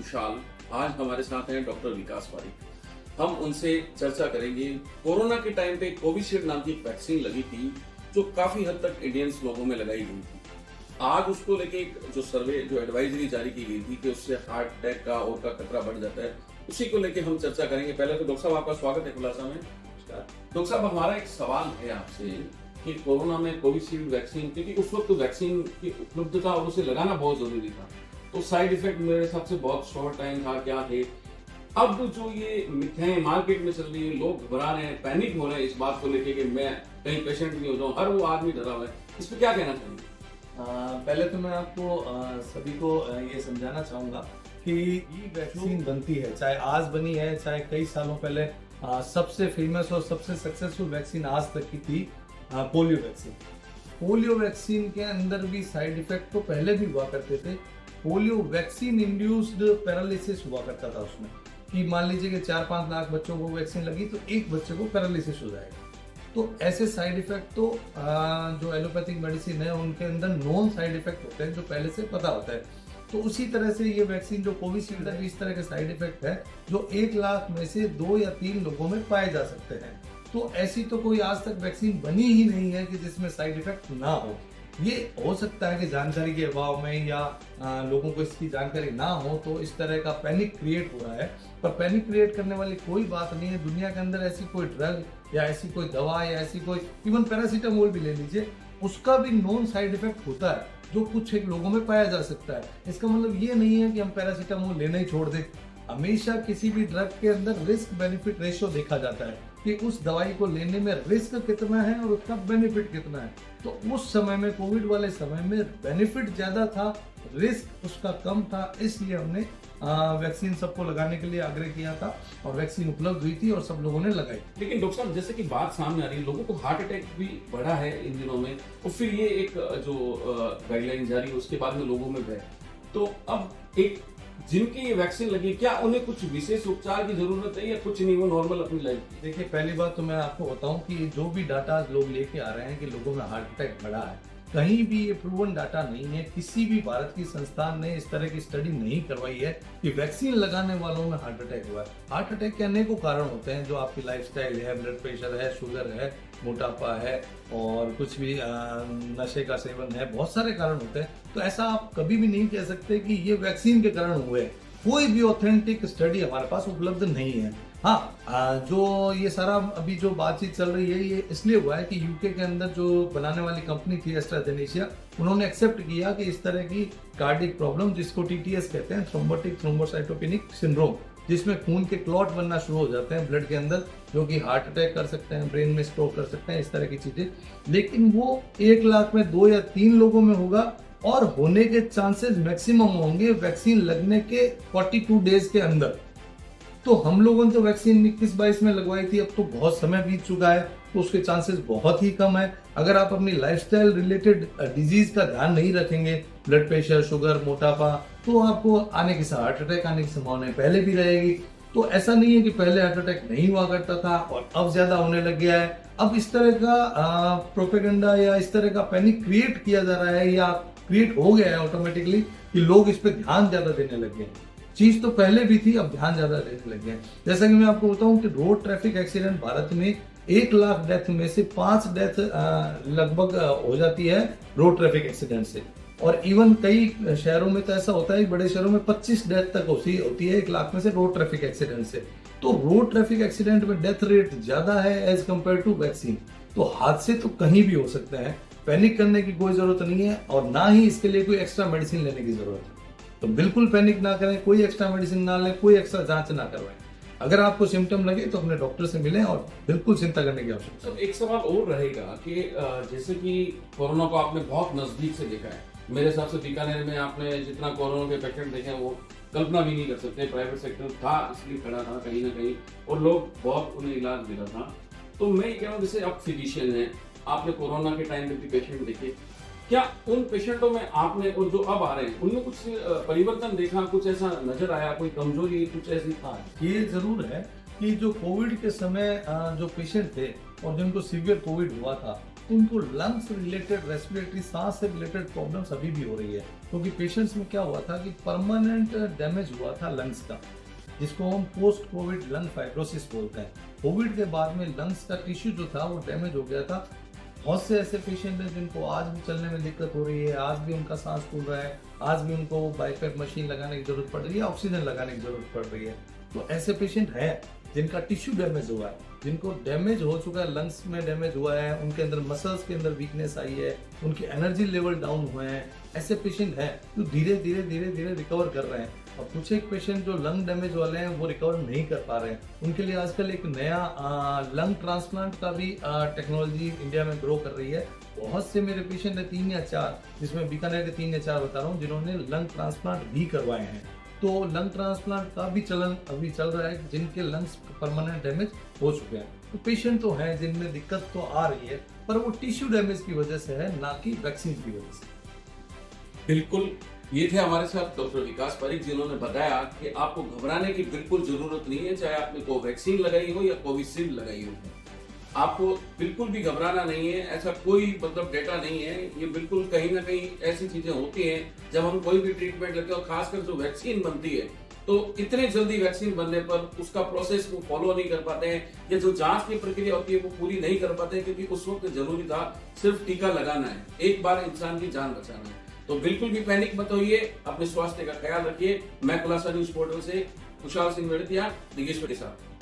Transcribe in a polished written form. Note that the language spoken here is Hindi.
खुशहाल। आज हमारे साथ हैं डॉक्टर विकास पारीक। हम उनसे चर्चा करेंगे। कोरोना के टाइम पे कोविशील्ड नाम की एक वैक्सीन लगी थी जो काफी हद तक इंडियंस लोगों में लगाई गई थी। आज उसको लेके एक जो सर्वे जो एडवाइजरी जारी की गई थी कि उससे हार्ट अटैक का और का खतरा बढ़ जाता है, उसी को लेके हम चर्चा करेंगे। पहले तो डॉक्टर साहब आपका स्वागत है खुलासा में। डॉक्टर साहब, हमारा एक सवाल है आपसे कि कोरोना में कोविशील्ड वैक्सीन, क्योंकि उस वक्त वैक्सीन की उपलब्धता और उसे लगाना बहुत जरूरी था, तो साइड इफेक्ट मेरे हिसाब से बहुत शॉर्ट टाइम था, क्या थे। अब जो ये मिथ्याएं मार्केट में चल रही है, लोग घबरा रहे हैं, पैनिक हो रहे हैं इस बात को लेके कि मैं कहीं पेशेंट नहीं हो जाऊं, हर वो आदमी डरा हुआ है, इस पर क्या कहना चाहिए? पहले तो मैं आपको सभी को ये समझाना चाहूँगा कि ये वैक्सीन बनती है, चाहे आज बनी है चाहे कई सालों पहले, सबसे फेमस और सबसे सक्सेसफुल वैक्सीन आज तक की थी पोलियो वैक्सीन। पोलियो वैक्सीन के अंदर भी साइड इफेक्ट तो पहले भी हुआ करते थे। पोलियो वैक्सीन इंड्यूस्ड पैरालिसिस हुआ करता था उसमें, कि मान लीजिए कि 4-5 लाख बच्चों को वैक्सीन लगी तो एक बच्चे को पैरालिसिस हो जाएगा। तो ऐसे साइड इफेक्ट तो जो एलोपैथिक मेडिसिन है उनके अंदर नॉन साइड इफेक्ट होते हैं जो पहले से पता होता है। तो उसी तरह से ये वैक्सीन जो कोविशील्ड है, इस तरह के साइड इफेक्ट है जो 1 लाख में से 2 या 3 लोगों में पाए जा सकते हैं। तो ऐसी तो कोई आज तक वैक्सीन बनी ही नहीं है कि जिसमें साइड इफेक्ट ना हो। ये हो सकता है कि जानकारी के अभाव में या लोगों को इसकी जानकारी ना हो तो इस तरह का पैनिक क्रिएट हो रहा है, पर पैनिक क्रिएट करने वाली कोई बात नहीं है। दुनिया के अंदर ऐसी कोई ड्रग या ऐसी कोई दवा या ऐसी कोई, इवन पैरासीटामोल भी ले लीजिए, उसका भी नॉन साइड इफेक्ट होता है जो कुछ एक लोगों में पाया जा सकता है। इसका मतलब ये नहीं है कि हम पैरासीटामोल लेना ही छोड़ दें। हमेशा किसी भी ड्रग के अंदर रिस्क बेनिफिट रेशियो देखा जाता है कि उस दवाई को लेने में रिस्क कितना है और उसका बेनिफिट कितना है। तो उस समय में, कोविड वाले समय में, बेनिफिट ज्यादा था, रिस्क उसका कम था, इसलिए हमने वैक्सीन सबको लगाने के लिए आग्रह किया था और वैक्सीन उपलब्ध हुई थी और सब लोगों ने लगाई। लेकिन डॉक्टर साहब, जैसे कि बात सामने आ रही है, लोगों को हार्ट अटैक भी बढ़ा है इन दिनों में, और फिर ये एक जो गाइडलाइन जारी है उसके बाद में लोगों में गए, तो अब एक जिनकी ये वैक्सीन लगी, क्या उन्हें कुछ विशेष उपचार की जरूरत है या कुछ नहीं, वो नॉर्मल अपनी लाइफ? देखिए, पहली बात तो मैं आपको बताऊं कि जो भी डाटा लोग लेके आ रहे हैं कि लोगों में हार्ट अटैक बढ़ा है, कहीं भी ये प्रूवन डाटा नहीं है। किसी भी भारत की संस्थान ने इस तरह की स्टडी नहीं करवाई है कि वैक्सीन लगाने वालों में हार्ट अटैक हुआ है। हार्ट अटैक के अनेकों कारण होते हैं, जो आपकी लाइफस्टाइल है, ब्लड प्रेशर है, शुगर है, मोटापा है और कुछ भी नशे का सेवन है, बहुत सारे कारण होते हैं। तो ऐसा आप कभी भी नहीं कह सकते कि ये वैक्सीन के कारण हुए। कोई भी ऑथेंटिक स्टडी हमारे पास उपलब्ध नहीं है। हाँ, जो ये सारा अभी जो बातचीत चल रही है ये इसलिए हुआ है कि यूके के अंदर जो बनाने वाली कंपनी थी एस्ट्राजेनेका, उन्होंने एक्सेप्ट किया कि इस तरह की कार्डिक प्रॉब्लम, जिसको टीटीएस कहते हैं, थ्रोम्बोटिक थ्रोम्बोसाइटोपेनिक सिंड्रोम, जिसमें खून के क्लॉट बनना शुरू हो जाते हैं ब्लड के अंदर, जो कि हार्ट अटैक कर सकते हैं, ब्रेन में स्ट्रोक कर सकते हैं, इस तरह की चीजें। लेकिन वो 1 लाख में 2 या 3 लोगों में होगा और होने के चांसेस मैक्सिमम होंगे वैक्सीन लगने के 42 डेज के अंदर। तो हम लोगों ने तो वैक्सीन 21-22 में लगवाई थी, अब तो बहुत समय बीत चुका है, तो उसके चांसेस बहुत ही कम है। अगर आप अपनी लाइफस्टाइल रिलेटेड डिजीज का ध्यान नहीं रखेंगे, ब्लड प्रेशर, शुगर, मोटापा, तो आपको आने की हार्ट अटैक आने की संभावना पहले भी रहेगी। तो ऐसा नहीं है कि पहले हार्ट अटैक नहीं हुआ करता था और अब ज्यादा होने लग गया है। अब इस तरह का प्रोपेगेंडा या इस तरह का पैनिक क्रिएट किया जा रहा है या क्रिएट हो गया है ऑटोमेटिकली कि लोग इस पे ध्यान ज्यादा देने लग गए। चीज तो पहले भी थी, अब ध्यान ज्यादा देने लग गए। जैसा कि मैं आपको बताऊं कि रोड ट्रैफिक एक्सीडेंट भारत में 1 लाख डेथ में से 5 डेथ लगभग हो जाती है रोड ट्रैफिक एक्सीडेंट से। और इवन कई शहरों में तो ऐसा होता है, बड़े शहरों में 25 डेथ तक होती है 1 लाख में से रोड ट्रैफिक एक्सीडेंट से। तो रोड ट्रैफिक एक्सीडेंट में डेथ रेट ज्यादा है एज कम्पेयर टू वैक्सीन। तो हादसे तो कहीं भी हो सकते हैं, पैनिक करने की कोई जरूरत नहीं है और ना ही इसके लिए कोई एक्स्ट्रा मेडिसिन लेने की जरूरत है। तो बिल्कुल पैनिक ना करें, कोई एक्स्ट्रा मेडिसिन ना लें, कोई एक्स्ट्रा जांच ना करवाएं। अगर आपको सिम्टम लगे तो अपने डॉक्टर से मिलें और बिल्कुल चिंता करने की आवश्यकता नहीं। एक सवाल और रहेगा कि जैसे कि कोरोना को आपने बहुत नजदीक से देखा है, मेरे हिसाब से बीकानेर में आपने जितना कोरोना के पेशेंट देखे हैं वो कल्पना भी नहीं कर सकते। प्राइवेट सेक्टर था इसलिए खड़ा था कहीं ना कहीं और लोग बहुत उन्हें इलाज मिला था। तो मैं ये कह रहा हूँ, जैसे आप फिजिशियन हैं, आपने कोरोना के टाइम पे भी पेशेंट देखे, क्या उन पेशेंटों में आपने और जो अब आ रहे हैं उनमें कुछ परिवर्तन देखा, कुछ ऐसा नजर आया, कोई कमजोरी, कुछ ऐसी? हाँ, ये जरूर है कि जो कोविड के समय जो पेशेंट थे और जिनको सीवियर कोविड हुआ था, उनको लंग्स रिलेटेड रेस्पिरेटरी सांस से रिलेटेड प्रॉब्लम्स अभी भी हो रही है, क्योंकि पेशेंट्स में क्या हुआ था कि परमानेंट डैमेज हुआ था लंग्स का, जिसको हम पोस्ट कोविड लंग फाइब्रोसिस बोलते हैं। कोविड के बाद में लंग्स का टिश्यू जो था वो डैमेज हो गया था। बहुत से ऐसे पेशेंट हैं जिनको आज भी चलने में दिक्कत हो रही है, आज भी उनका सांस फूल रहा है, आज भी उनको बाईपैप मशीन लगाने की जरूरत पड़ रही है, ऑक्सीजन लगाने की जरूरत पड़ रही है। तो ऐसे पेशेंट हैं जिनका टिश्यू डैमेज हुआ है, जिनको डैमेज हो चुका है, लंग्स में डैमेज हुआ है, उनके अंदर मसल्स के अंदर वीकनेस आई है, उनकी एनर्जी लेवल डाउन हुए हैं। ऐसे पेशेंट हैं जो धीरे धीरे रिकवर कर रहे हैं। और कुछ एक पेशेंट जो लंग डैमेज वाले हैं वो रिकवर नहीं कर पा रहे हैं। उनके लिए आजकल एक नया लंग ट्रांसप्लांट का भी टेक्नोलॉजी इंडिया में ग्रो कर रही है। बहुत से मेरे पेशेंट हैं 3 या 4, जिसमें बीकानेर के 3 या 4 बता रहा हूँ, जिन्होंने लंग ट्रांसप्लांट भी करवाए हैं। तो लंग ट्रांसप्लांट का भी चलन अभी चल रहा है, जिनके लंग्स परमानेंट डैमेज हो चुके हैं। तो पेशेंट तो हैं जिनमें दिक्कत तो आ रही है, पर वो टिश्यू डैमेज की वजह से है, ना कि वैक्सीन की वजह से। बिल्कुल, ये थे हमारे साथ डॉक्टर विकास पारीक, जिन्होंने बताया कि आपको घबराने की बिल्कुल जरूरत नहीं है, चाहे आपने कोवैक्सीन लगाई हो या कोविशील्ड लगाई हो। आपको बिल्कुल भी घबराना नहीं है, ऐसा कोई मतलब डेटा नहीं है। ये बिल्कुल कहीं ना कहीं ऐसी चीजें होती हैं जब हम कोई भी ट्रीटमेंट लेते हैं, और खासकर जो वैक्सीन बनती है, तो इतने जल्दी वैक्सीन बनने पर उसका प्रोसेस वो फॉलो नहीं कर पाते हैं, या जो जांच की प्रक्रिया होती है वो पूरी नहीं कर पाते हैं, क्योंकि उस वक्त जरूरी था सिर्फ टीका लगाना है, एक बार इंसान की जान बचाना है। तो बिल्कुल भी पैनिक मत होइए, अपने स्वास्थ्य का ख्याल रखिए। मैं खुलासा न्यूज पोर्टल से कुशाल सिंह वेड़तिया, दिगेश्वर के साथ।